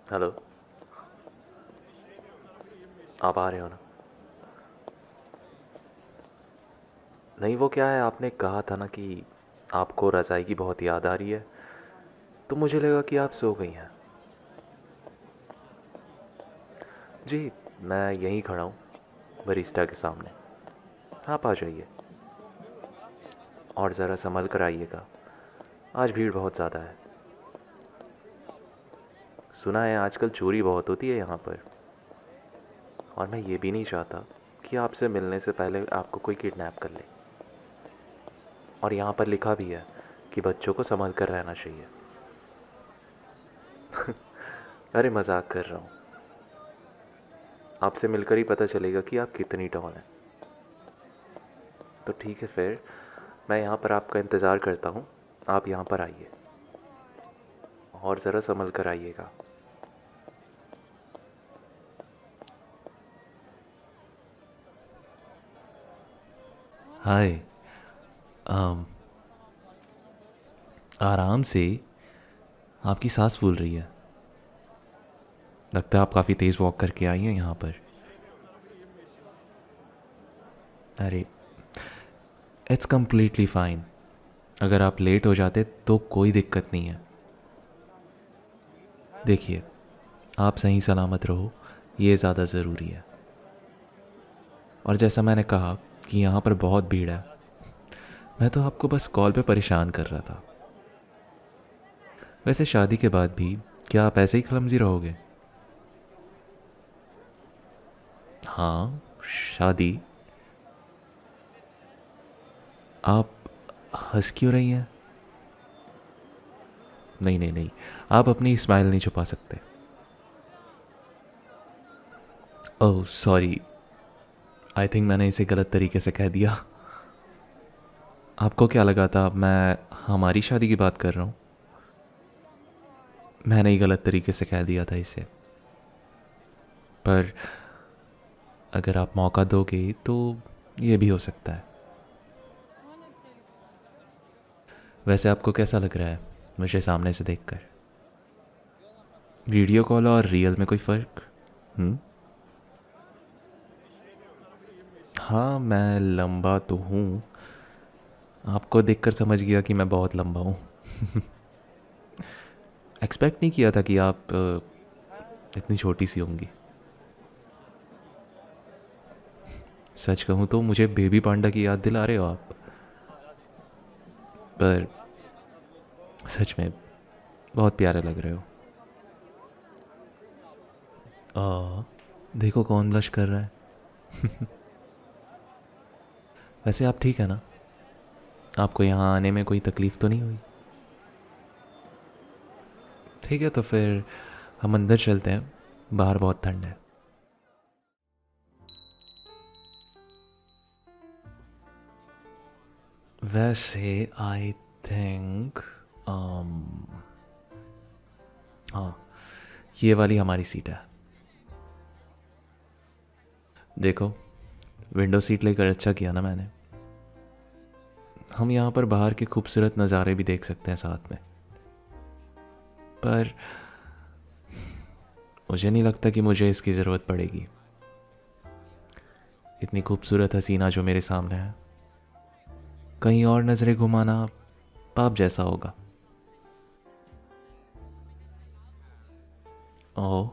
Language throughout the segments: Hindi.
हेलो। आप आ रहे हो ना? नहीं, वो क्या है, आपने कहा था ना कि आपको रज़ाई की बहुत याद आ रही है, तो मुझे लगा कि आप सो गई हैं। जी, मैं यहीं खड़ा हूँ, बरिस्टा के सामने। आप आ जाइए और ज़रा संभल कर आइएगा। आज भीड़ बहुत ज़्यादा है। सुना है आजकल चोरी बहुत होती है यहाँ पर, और मैं ये भी नहीं चाहता कि आपसे मिलने से पहले आपको कोई किडनैप कर ले। और यहाँ पर लिखा भी है कि बच्चों को संभल कर रहना चाहिए। अरे, मजाक कर रहा हूँ। आपसे मिलकर ही पता चलेगा कि आप कितनी टॉल हैं। तो ठीक है फिर, मैं यहाँ पर आपका इंतज़ार करता हूँ। आप यहाँ पर आइए और ज़रा संभल कर आइएगा। हाय। um, आराम से। आपकी सांस फूल रही है। लगता है आप काफ़ी तेज़ वॉक करके आई हैं यहाँ पर। अरे, इट्स कम्प्लीटली फ़ाइन। अगर आप लेट हो जाते तो कोई दिक्कत नहीं है। देखिए, आप सही सलामत रहो, ये ज़्यादा ज़रूरी है। और जैसा मैंने कहा कि यहाँ पर बहुत भीड़ है, मैं तो आपको बस कॉल पे परेशान कर रहा था। वैसे शादी के बाद भी क्या आप ऐसे ही क्लमज़ी रहोगे? हाँ, शादी। आप हंस क्यों रही हैं? नहीं नहीं नहीं, आप अपनी स्माइल नहीं छुपा सकते। ओह सॉरी, आई थिंक मैंने इसे गलत तरीके से कह दिया। आपको क्या लगा था मैं हमारी शादी की बात कर रहा हूँ? मैंने ही गलत तरीके से कह दिया था इसे। पर अगर आप मौका दोगे तो ये भी हो सकता है। वैसे आपको कैसा लग रहा है मुझे सामने से देखकर? वीडियो कॉल और रियल में कोई फ़र्क? हाँ, मैं लंबा तो हूँ। आपको देखकर समझ गया कि मैं बहुत लंबा हूँ। एक्सपेक्ट नहीं किया था कि आप इतनी छोटी सी होंगी। सच कहूँ तो मुझे बेबी पांडा की याद दिला रहे हो आप। पर सच में बहुत प्यारे लग रहे हो। देखो कौन ब्लश कर रहा है। वैसे आप ठीक है ना? आपको यहाँ आने में कोई तकलीफ़ तो नहीं हुई? ठीक है, तो फिर हम अंदर चलते हैं, बाहर बहुत ठंड है। वैसे आई थिंक हाँ, ये वाली हमारी सीट है। देखो, विंडो सीट लेकर अच्छा किया ना मैंने। हम यहाँ पर बाहर के खूबसूरत नज़ारे भी देख सकते हैं साथ में। पर मुझे नहीं लगता कि मुझे इसकी ज़रूरत पड़ेगी। इतनी खूबसूरत हसीना जो मेरे सामने है, कहीं और नज़रें घुमाना पाप जैसा होगा। ओह,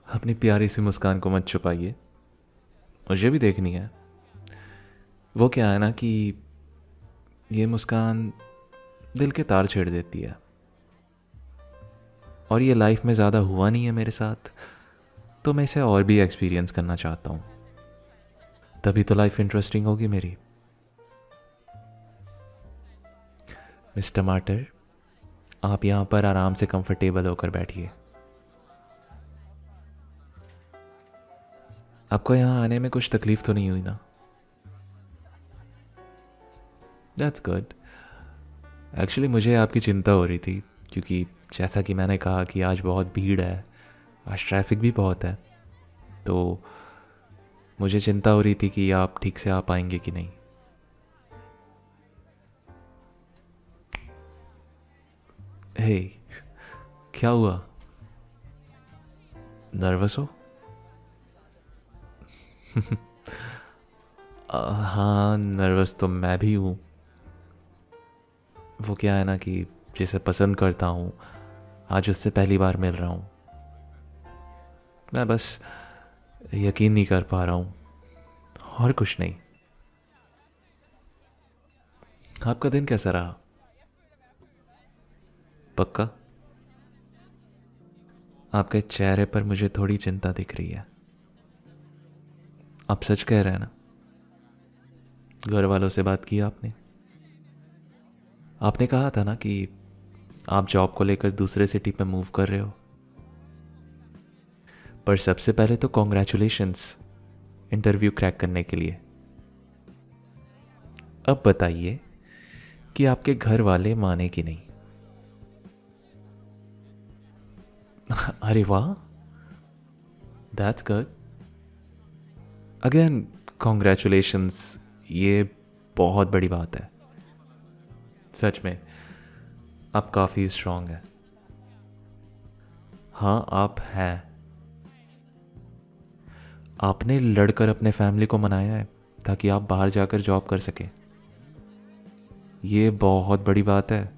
अपनी प्यारी सी मुस्कान को मत छुपाइए, मुझे भी देखनी है। वो क्या है ना कि ये मुस्कान दिल के तार छेड़ देती है। और ये लाइफ में ज़्यादा हुआ नहीं है मेरे साथ, तो मैं इसे और भी एक्सपीरियंस करना चाहता हूँ। तभी तो लाइफ इंटरेस्टिंग होगी मेरी। मिस टमाटर, आप यहाँ पर आराम से कंफर्टेबल होकर बैठिए। आपको यहाँ आने में कुछ तकलीफ़ तो नहीं हुई ना? That's good. एक्चुअली मुझे आपकी चिंता हो रही थी, क्योंकि जैसा कि मैंने कहा कि आज बहुत भीड़ है, आज ट्रैफिक भी बहुत है। तो मुझे चिंता हो रही थी कि आप ठीक से आ पाएंगे कि नहीं। हे, क्या हुआ? नर्वस हो? हाँ, नर्वस तो मैं भी हूँ। वो क्या है ना कि जिसे पसंद करता हूँ आज उससे पहली बार मिल रहा हूँ। मैं बस यकीन नहीं कर पा रहा हूँ, और कुछ नहीं। आपका दिन कैसा रहा? पक्का? आपके चेहरे पर मुझे थोड़ी चिंता दिख रही है। आप सच कह रहे हैं ना? घर वालों से बात की आपने? आपने कहा था ना कि आप जॉब को लेकर दूसरे सिटी पे मूव कर रहे हो। पर सबसे पहले तो कॉन्ग्रेचुलेशंस इंटरव्यू क्रैक करने के लिए। अब बताइए कि आपके घर वाले माने कि नहीं? अरे वाह, दैट्स गुड। अगेन कॉन्ग्रेचुलेशंस, ये बहुत बड़ी बात है। सच में आप काफ़ी स्ट्रांग हैं। हाँ, आप हैं। आपने लड़कर अपने फैमिली को मनाया है ताकि आप बाहर जाकर जॉब कर सकें। ये बहुत बड़ी बात है,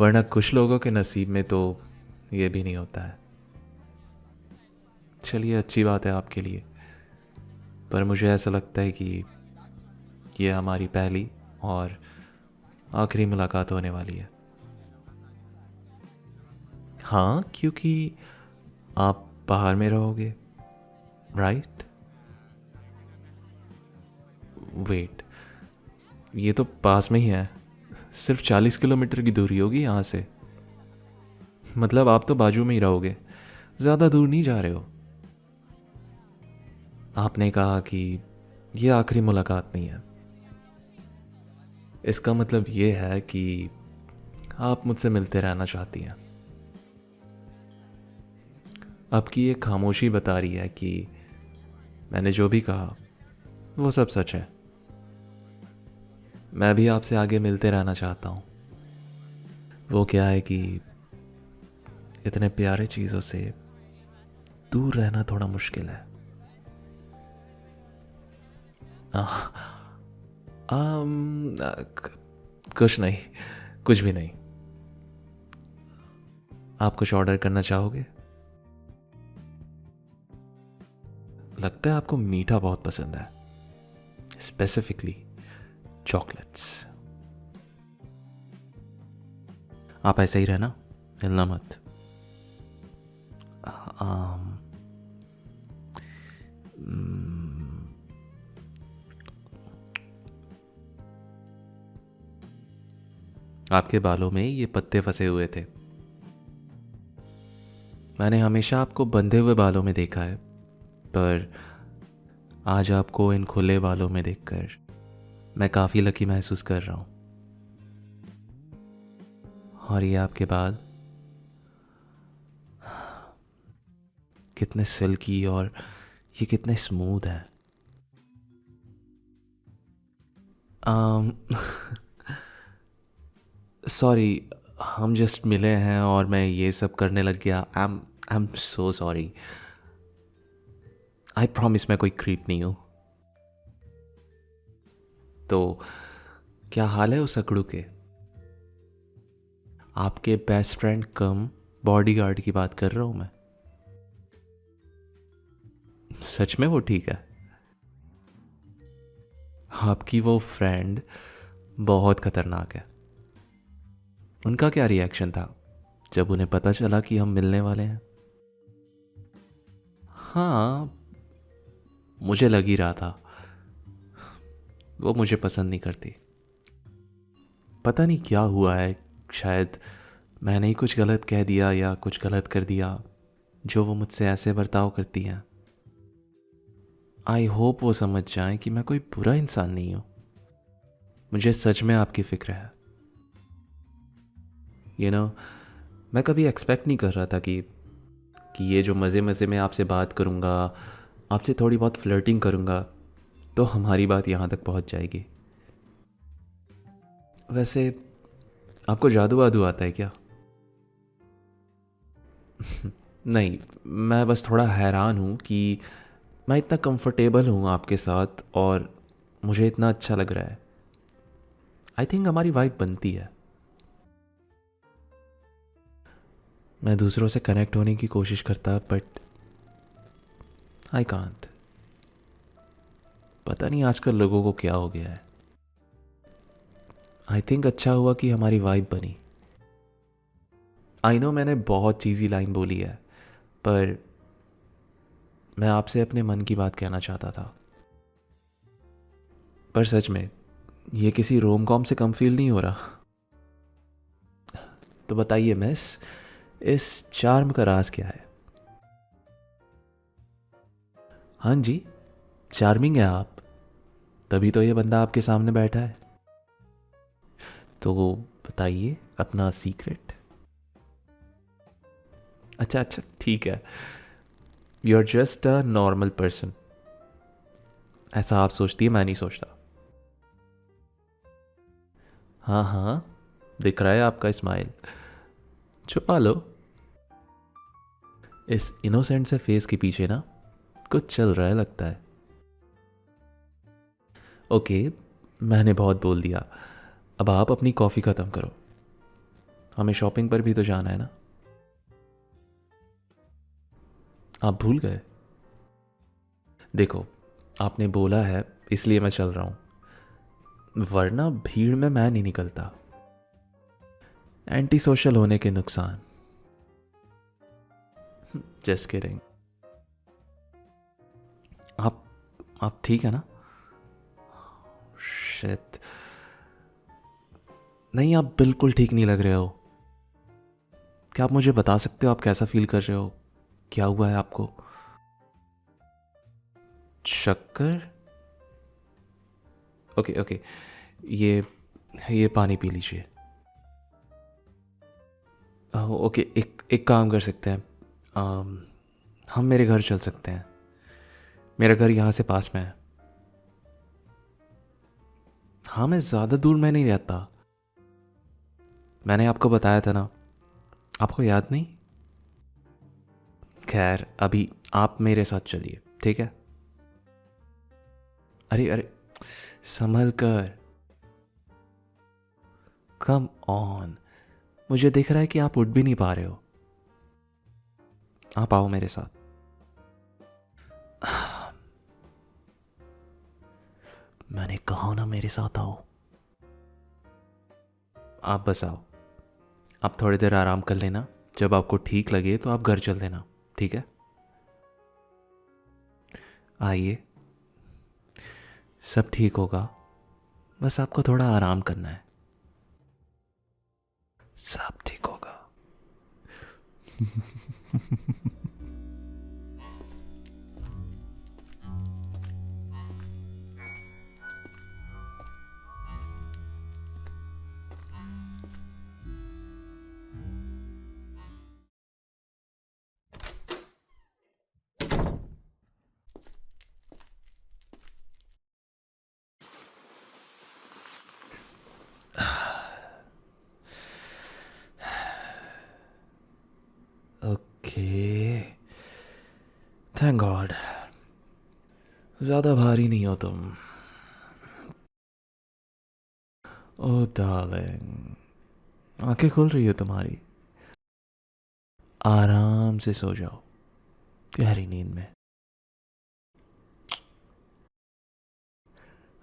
वरना कुछ लोगों के नसीब में तो ये भी नहीं होता है। चलिए, अच्छी बात है आपके लिए, पर मुझे ऐसा लगता है कि ये हमारी पहली और आखिरी मुलाकात होने वाली है। हाँ, क्योंकि आप बाहर में रहोगे, राइट? वेट, ये तो पास में ही है, सिर्फ 40 किलोमीटर की दूरी होगी यहाँ से। मतलब आप तो बाजू में ही रहोगे, ज़्यादा दूर नहीं जा रहे हो। आपने कहा कि ये आखिरी मुलाकात नहीं है, इसका मतलब ये है कि आप मुझसे मिलते रहना चाहती हैं। आपकी ये खामोशी बता रही है कि मैंने जो भी कहा वो सब सच है। मैं भी आपसे आगे मिलते रहना चाहता हूँ। वो क्या है कि इतने प्यारे चीज़ों से दूर रहना थोड़ा मुश्किल है। आह, आम, आ, क- कुछ नहीं, कुछ भी नहीं। आप कुछ ऑर्डर करना चाहोगे? लगता है आपको मीठा बहुत पसंद है, स्पेसिफिकली चॉकलेट्स। आप ऐसे ही रहना, हिलना मत। आम, हम्म, आपके बालों में ये पत्ते फंसे हुए थे। मैंने हमेशा आपको बंधे हुए बालों में देखा है, पर आज आपको इन खुले बालों में देखकर मैं काफ़ी लकी महसूस कर रहा हूँ। और ये आपके बाल कितने सिल्की और ये कितने स्मूथ हैं। आम, सॉरी, हम जस्ट मिले हैं और मैं ये सब करने लग गया। I am so sorry. I promise मैं कोई क्रीप नहीं हूँ। तो क्या हाल है उस अकड़ू के? आपके बेस्ट फ्रेंड कम बॉडीगार्ड की बात कर रहा हूँ मैं। सच में वो ठीक है? आपकी वो फ्रेंड बहुत खतरनाक है। उनका क्या रिएक्शन था जब उन्हें पता चला कि हम मिलने वाले हैं? हाँ, मुझे लग ही रहा था। वो मुझे पसंद नहीं करती। पता नहीं क्या हुआ है, शायद मैंने ही कुछ गलत कह दिया या कुछ गलत कर दिया जो वो मुझसे ऐसे बर्ताव करती हैं। आई होप वो समझ जाएं कि मैं कोई बुरा इंसान नहीं हूँ। मुझे सच में आपकी फिक्र है। यू नो, मैं कभी एक्सपेक्ट नहीं कर रहा था कि ये जो मज़े मज़े में आपसे बात करूँगा, आपसे थोड़ी बहुत फ्लर्टिंग करूँगा, तो हमारी बात यहाँ तक पहुँच जाएगी। वैसे आपको जादू वादू आता है क्या? नहीं, मैं बस थोड़ा हैरान हूँ कि मैं इतना कंफर्टेबल हूँ आपके साथ और मुझे इतना अच्छा लग रहा है। आई थिंक हमारी वाइब बनती है। मैं दूसरों से कनेक्ट होने की कोशिश करता बट आई कांट। पता नहीं आजकल लोगों को क्या हो गया है। आई थिंक अच्छा हुआ कि हमारी वाइब बनी। आई नो मैंने बहुत चीज़ी लाइन बोली है, पर मैं आपसे अपने मन की बात कहना चाहता था। पर सच में ये किसी रोम कॉम से कम फील नहीं हो रहा। तो बताइए मिस, इस चार्म का राज क्या है? हाँ जी, चार्मिंग है आप, तभी तो ये बंदा आपके सामने बैठा है। तो बताइए अपना सीक्रेट। अच्छा अच्छा, ठीक है। You are just a normal person, ऐसा आप सोचती है, मैं नहीं सोचता। हाँ हाँ, दिख रहा है आपका स्माइल, छुपा लो। इस इनोसेंट से फेस के पीछे ना कुछ चल रहा है लगता है। ओके, मैंने बहुत बोल दिया। अब आप अपनी कॉफ़ी ख़त्म करो, हमें शॉपिंग पर भी तो जाना है ना। आप भूल गए? देखो, आपने बोला है इसलिए मैं चल रहा हूँ, वरना भीड़ में मैं नहीं निकलता। एंटी सोशल होने के नुकसान। Just kidding. आप आप ठीक है ना? शिट, नहीं आप बिल्कुल ठीक नहीं लग रहे हो। क्या आप मुझे बता सकते हो आप कैसा फील कर रहे हो? क्या हुआ है आपको? शक्कर? ओके ओके, ये ये पानी पी लीजिए। ओके, एक एक काम कर सकते हैं, अम, हम मेरे घर चल सकते हैं। मेरा घर यहाँ से पास में है। हाँ, मैं ज़्यादा दूर में नहीं रहता। मैंने आपको बताया था ना, आपको याद नहीं? खैर, अभी आप मेरे साथ चलिए, ठीक है? अरे अरे, संभल कर। कम ऑन, मुझे दिख रहा है कि आप उठ भी नहीं पा रहे हो। आप आओ मेरे साथ। मैंने कहा ना मेरे साथ आओ। आप बस आओ। आप थोड़ी देर आराम कर लेना, जब आपको ठीक लगे तो आप घर चल देना, ठीक है? आइए, सब ठीक होगा, बस आपको थोड़ा आराम करना है। सब ठीक होगा। ओके, थैंक गॉड, ज़्यादा भारी नहीं हो तुम। ओह डार्लिंग, आंखें खुल रही है तुम्हारी। आराम से सो जाओ गहरी नींद में।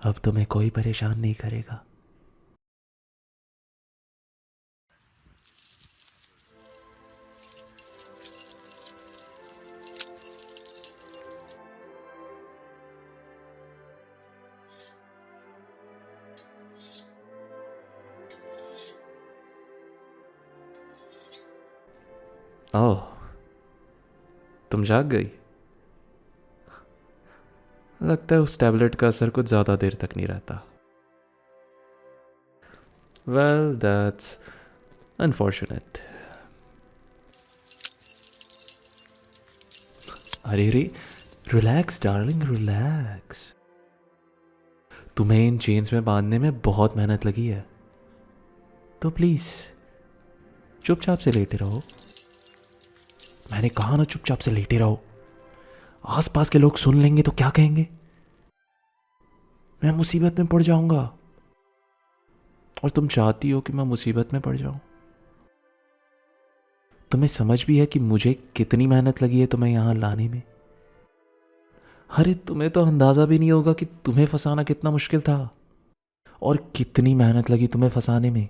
अब तुम्हें कोई परेशान नहीं करेगा। ओह, तुम जाग गई? लगता है उस टैबलेट का असर कुछ ज़्यादा देर तक नहीं रहता। Well that's unfortunate. अरे रे, रिलैक्स डार्लिंग, रिलैक्स। तुम्हें इन चेन्स में बांधने में बहुत मेहनत लगी है, तो प्लीज चुपचाप से लेटे रहो। मैंने कहा ना चुपचाप से लेटे रहो। आसपास के लोग सुन लेंगे तो क्या कहेंगे? मैं मुसीबत में पड़ जाऊंगा। और तुम चाहती हो कि मैं मुसीबत में पड़ जाऊं। तुम्हें समझ भी है कि मुझे कितनी मेहनत लगी है तुम्हें यहां लाने में। अरे तुम्हें तो अंदाजा भी नहीं होगा कि तुम्हें फंसाना कितना मुश्किल था और कितनी मेहनत लगी तुम्हें फंसाने में।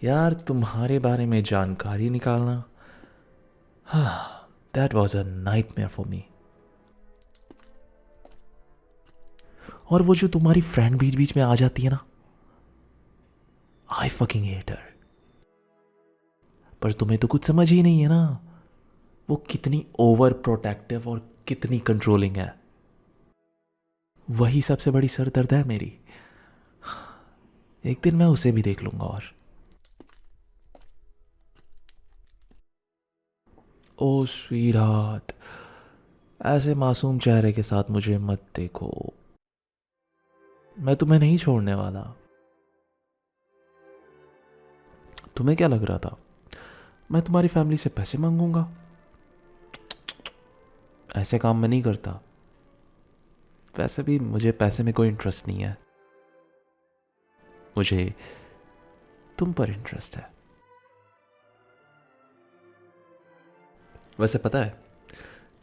यार तुम्हारे बारे में जानकारी निकालना, that was a nightmare for me. और वो जो तुम्हारी फ्रेंड बीच बीच में आ जाती है ना, आई फकिंग हेट हर। पर तुम्हें तो कुछ समझ ही नहीं है ना, वो कितनी ओवर प्रोटेक्टिव और कितनी कंट्रोलिंग है। वही सबसे बड़ी सरदर्द है मेरी। एक दिन मैं उसे भी देख लूंगा। और ओ स्वीटहार्ट, ऐसे मासूम चेहरे के साथ मुझे मत देखो। मैं तुम्हें नहीं छोड़ने वाला। तुम्हें क्या लग रहा था मैं तुम्हारी फैमिली से पैसे मांगूंगा? ऐसे काम मैं नहीं करता। वैसे भी मुझे पैसे में कोई इंटरेस्ट नहीं है। मुझे तुम पर इंटरेस्ट है। वैसे पता है,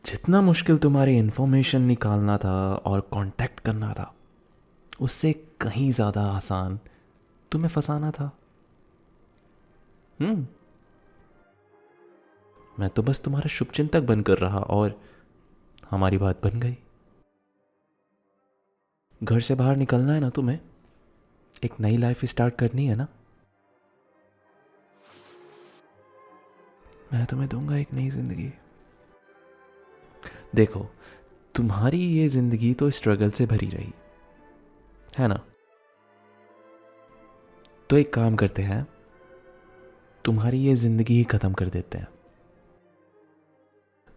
जितना मुश्किल तुम्हारी इंफॉर्मेशन निकालना था और कांटेक्ट करना था, उससे कहीं ज्यादा आसान तुम्हें फंसाना था। हम्म। मैं तो बस तुम्हारा शुभचिंतक बनकर रहा और हमारी बात बन गई। घर से बाहर निकलना है ना तुम्हें, एक नई लाइफ स्टार्ट करनी है ना। मैं तुम्हें दूंगा एक नई जिंदगी। देखो, तुम्हारी ये जिंदगी तो स्ट्रगल से भरी रही है ना। तो एक काम करते हैं, तुम्हारी ये जिंदगी ही खत्म कर देते हैं।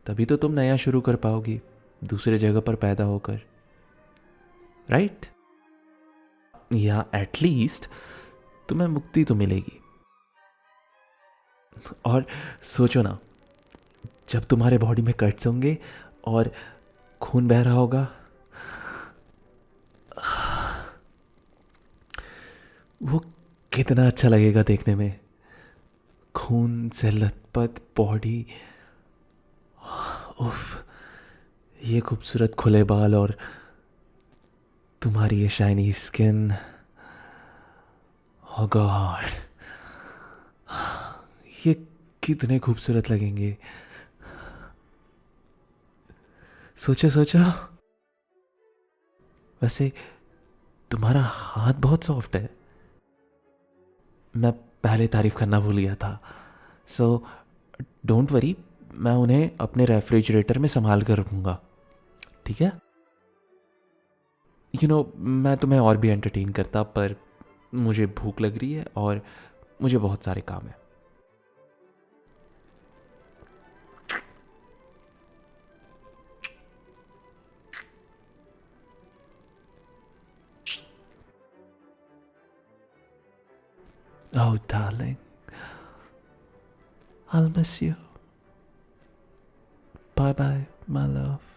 तभी तो तुम नया शुरू कर पाओगी दूसरे जगह पर पैदा होकर, राइट? या एटलीस्ट तुम्हें मुक्ति तो मिलेगी। और सोचो ना, जब तुम्हारे बॉडी में कट्स होंगे और खून बह रहा होगा, वो कितना अच्छा लगेगा देखने में। खून से लथपथ बॉडी, उफ, ये खूबसूरत खुले बाल और तुम्हारी ये शाइनी स्किन। ओह गॉड, ये कितने खूबसूरत लगेंगे। सोचो सोचो। वैसे तुम्हारा हाथ बहुत सॉफ्ट है। मैं पहले तारीफ करना भूल गया था। सो डोंट वरी, मैं उन्हें अपने रेफ्रिजरेटर में संभाल कर रखूंगा, ठीक है? मैं तुम्हें और भी एंटरटेन करता, पर मुझे भूख लग रही है और मुझे बहुत सारे काम है। Oh darling, I'll miss you. Bye bye, my love.